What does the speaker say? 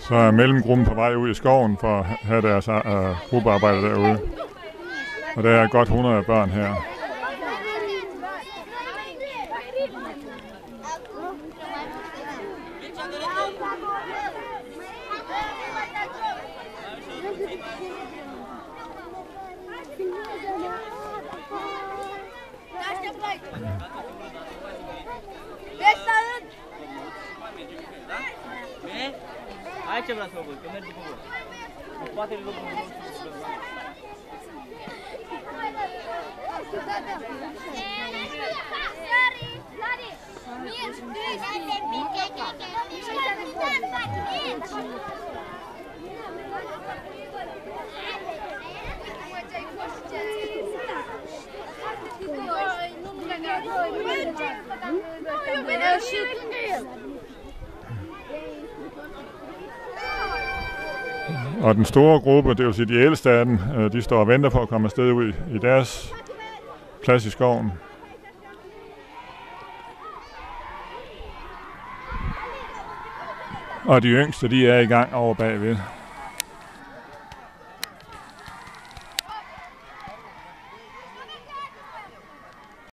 Så er mellemgruppen på vej ud i skoven for at have deres gruppearbejde derude. Og der er godt 100 børn her. Og den store gruppe, det vil sige de ældste af dem, de står og venter på at komme afsted ud i deres plads i skoven. Og de yngste, de er i gang over bagved.